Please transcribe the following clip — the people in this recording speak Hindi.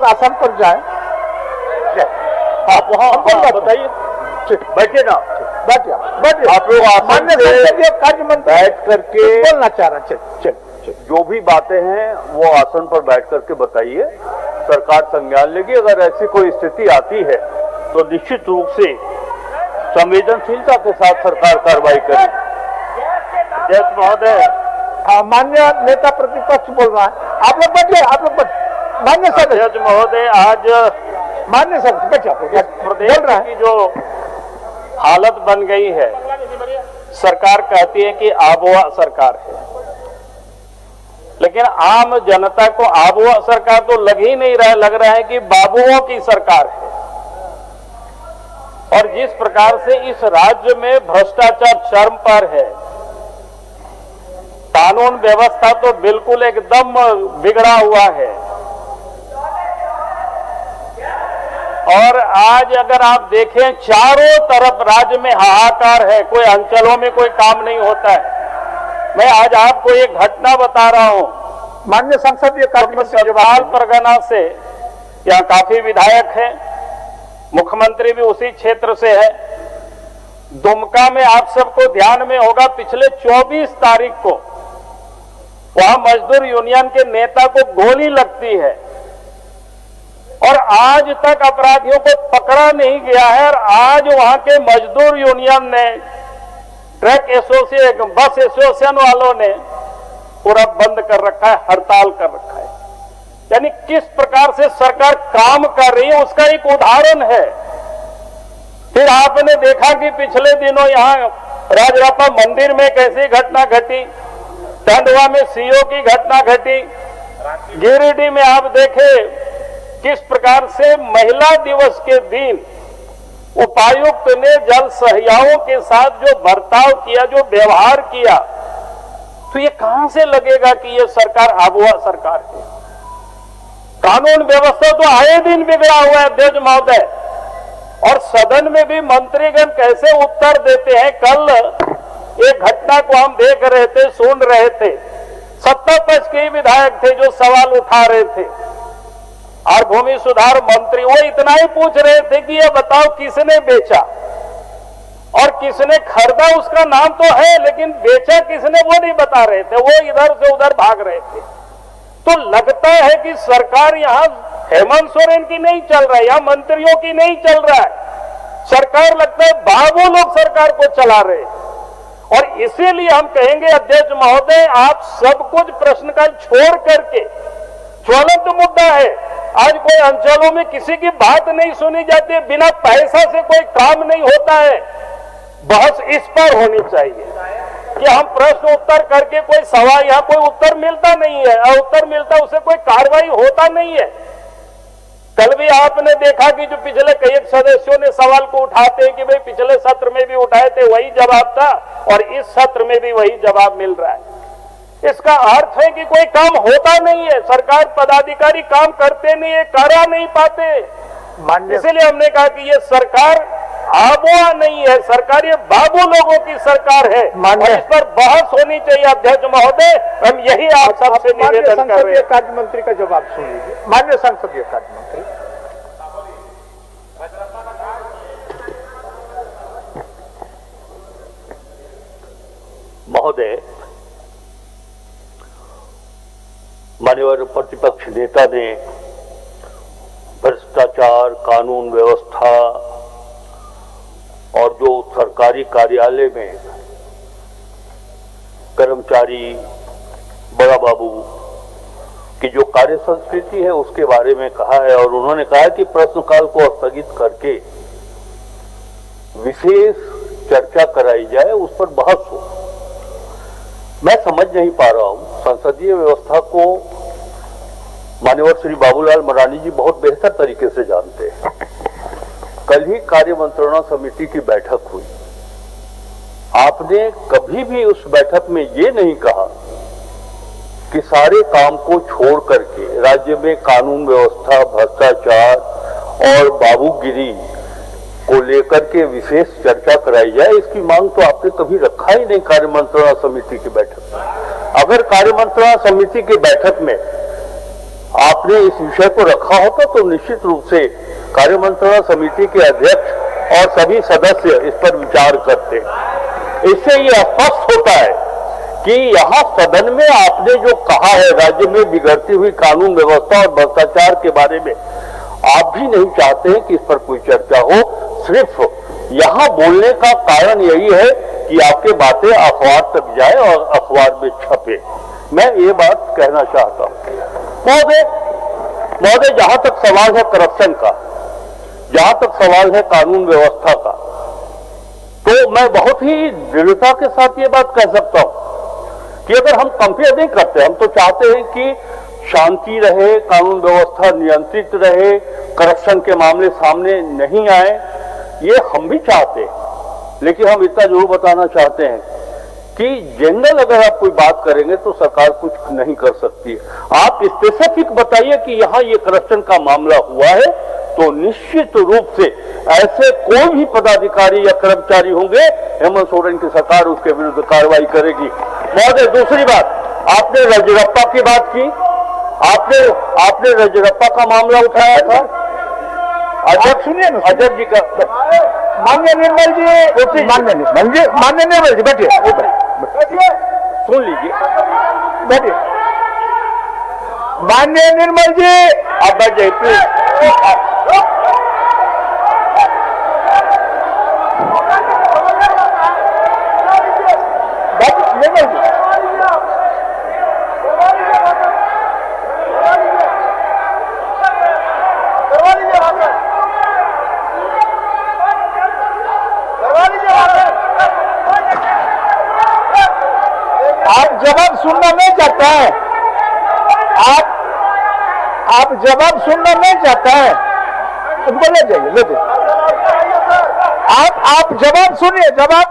आसन पर जाए। आप वहाँ बताइए, बैठिए ना, बैठिए आप लोग आसन से कार्य मंत्री बैठ करके बोलना चाह रहे हैं। चल जो भी बातें हैं वो आसन पर बैठ करके बताइए, सरकार संज्ञान लेगी। अगर ऐसी कोई स्थिति आती है तो निश्चित रूप से संवेदनशीलता के साथ सरकार कार्रवाई करेगी। अध्यक्ष महोदय, मान्य नेता प्रतिपक्ष बोल रहा है, आप लोग बैठिए, आप लोग बैठिए। मान्य सदस्य अध्यक्ष महोदय, आज मान्य सदस्य बैठिए। प्रदेश की जो हालत बन गई है, सरकार कहती है कि आबोआ सरकार है, लेकिन आम जनता को आबोआ सरकार तो लग ही नहीं रहा है, लग रहा है कि बाबुओं की सरकार है। और जिस प्रकार से इस राज्य में भ्रष्टाचार चरम पर है, कानून व्यवस्था तो बिल्कुल एकदम बिगड़ा हुआ है। और आज अगर आप देखें, चारों तरफ राज्य में हाहाकार है, कोई अंचलों में कोई काम नहीं होता है। मैं आज आपको एक घटना बता रहा हूं। माननीय संसदीय कार्य मंत्री जवाहर परगना से यहाँ काफी विधायक हैं, मुख्यमंत्री भी उसी क्षेत्र से है। दुमका में आप सबको ध्यान में होगा, पिछले 24 तारीख को वहां मजदूर यूनियन के नेता को गोली लगती है और आज तक अपराधियों को पकड़ा नहीं गया है। और आज वहां के मजदूर यूनियन ने, ट्रक एसोसिएशन, बस एसोसिएशन वालों ने पूरा बंद कर रखा है, हड़ताल कर रखा है। यानी किस प्रकार से सरकार काम कर रही है उसका एक उदाहरण है। फिर आपने देखा कि पिछले दिनों यहां राजरापा मंदिर में कैसी घटना घटी, टंडवा में सीओ की घटना घटी, गिरिडीह में आप देखे किस प्रकार से महिला दिवस के दिन उपायुक्त ने जल सहियाओं के साथ जो बर्ताव किया, जो व्यवहार किया, तो ये कहां से लगेगा कि ये सरकार आबुआ सरकार है। कानून व्यवस्था तो आए दिन बिगड़ा हुआ है अध्यक्ष महोदय। और सदन में भी मंत्रीगण कैसे उत्तर देते हैं। कल एक घटना को हम देख रहे थे, सुन रहे थे, सत्ता पक्ष के विधायक थे जो सवाल उठा रहे थे और भूमि सुधार मंत्री वो इतना ही पूछ रहे थे कि ये बताओ किसने बेचा और किसने खरीदा, उसका नाम तो है, लेकिन बेचा किसने वो नहीं बता रहे थे। वो इधर से उधर भाग रहे थे। तो लगता है कि सरकार यहां हेमंत सोरेन की नहीं चल रहा है, यहां मंत्रियों की नहीं चल रहा है, सरकार लगता है बाबू लोग सरकार को चला रहे हैं। और इसीलिए हम कहेंगे अध्यक्ष महोदय, आप सब कुछ प्रश्नकाल छोड़ करके, ज्वलंत मुद्दा है, आज कोई अंचलों में किसी की बात नहीं सुनी जाती, बिना पैसा से कोई काम नहीं होता है। बहस इस पर होनी चाहिए कि हम प्रश्न उत्तर करके कोई सवाल, यहाँ कोई उत्तर मिलता नहीं है, और उत्तर मिलता उसे कोई कार्रवाई होता नहीं है। कल भी आपने देखा कि जो पिछले कई सदस्यों ने सवाल को उठाते हैं कि भाई पिछले सत्र में भी उठाए थे, वही जवाब था और इस सत्र में भी वही जवाब मिल रहा है। इसका अर्थ है कि कोई काम होता नहीं है, सरकार पदाधिकारी काम करते नहीं है, करा नहीं पाते। इसलिए हमने कहा कि ये सरकार आबुआ नहीं है, सरकार ये बाबू लोगों की सरकार है और इस पर बहस होनी चाहिए अध्यक्ष महोदय। हम यही आप सबसे निवेदन कर रहे हैं। कार्य मंत्री का जवाब सुन लीजिए। माननीय संसदीय कार्य मंत्री। महोदय, माननीय प्रतिपक्ष नेता ने भ्रष्टाचार, कानून व्यवस्था और जो सरकारी कार्यालय में कर्मचारी, बड़ा बाबू की जो कार्य संस्कृति है उसके बारे में कहा है। और उन्होंने कहा कि प्रश्नकाल को स्थगित करके विशेष चर्चा कराई जाए, उस पर बहस हो। मैं समझ नहीं पा रहा हूं, संसदीय व्यवस्था को माननीय श्री बाबूलाल मरांडी जी बहुत बेहतर तरीके से जानते हैं। कल ही कार्य मंत्रणा समिति की बैठक हुई, आपने कभी भी उस बैठक में ये नहीं कहा कि सारे काम को छोड़ करके राज्य में कानून व्यवस्था, भ्रष्टाचार और बाबूगिरी को लेकर के विशेष चर्चा कराई जाए। इसकी मांग तो आपने कभी रखा ही नहीं कार्य मंत्रणा समिति की बैठक में। अगर कार्य मंत्रणा समिति की बैठक में आपने इस विषय को रखा होता तो निश्चित रूप से कार्यमंत्रणा समिति के अध्यक्ष और सभी सदस्य इस पर विचार करते। इससे ये स्पष्ट होता है कि यहाँ सदन में आपने जो कहा है राज्य में बिगड़ती हुई कानून व्यवस्था और भ्रष्टाचार के बारे में, आप भी नहीं चाहते हैं कि इस पर कोई चर्चा हो। सिर्फ यहाँ बोलने का कारण यही है कि आपके बातें अखबार तक जाए और अखबार में छपे। मैं ये बात कहना चाहता हूँ महोदय, जहां तक सवाल है करप्शन का, जहां तक सवाल है कानून व्यवस्था का, तो मैं बहुत ही दृढ़ता के साथ ये बात कह सकता हूं कि अगर हम कंपेयर नहीं करते, हम तो चाहते हैं कि शांति रहे, कानून व्यवस्था नियंत्रित रहे, करप्शन के मामले सामने नहीं आए, ये हम भी चाहते हैं। लेकिन हम इतना जरूर बताना चाहते हैं कि जनरल अगर आप कोई बात करेंगे तो सरकार कुछ नहीं कर सकती। आप स्पेसिफिक बताइए कि यहां ये करप्शन का मामला हुआ है, तो निश्चित रूप से ऐसे कोई भी पदाधिकारी या कर्मचारी होंगे, हेमंत सोरेन की सरकार उसके विरुद्ध कार्रवाई करेगी। महोदय, दूसरी बात, आपने रजरप्पा की बात की, आपने रजरप्पा का मामला उठाया था। अध्यक्ष सुनिए ना, अध्यक्ष जी का, मान्य निर्मल जी, मान्य निर्मल जी बैठिए, सुन लीजिए, बैठिए। मान्य निर्मल जी, आप बैठ जाइए प्लीज। निर्मल जी, आप जवाब सुनना नहीं चाहते हैं, आप जवाब सुनना नहीं चाहते हैं, उनको ले जाइए, ले जाइए। आप जवाब सुनिए, जवाब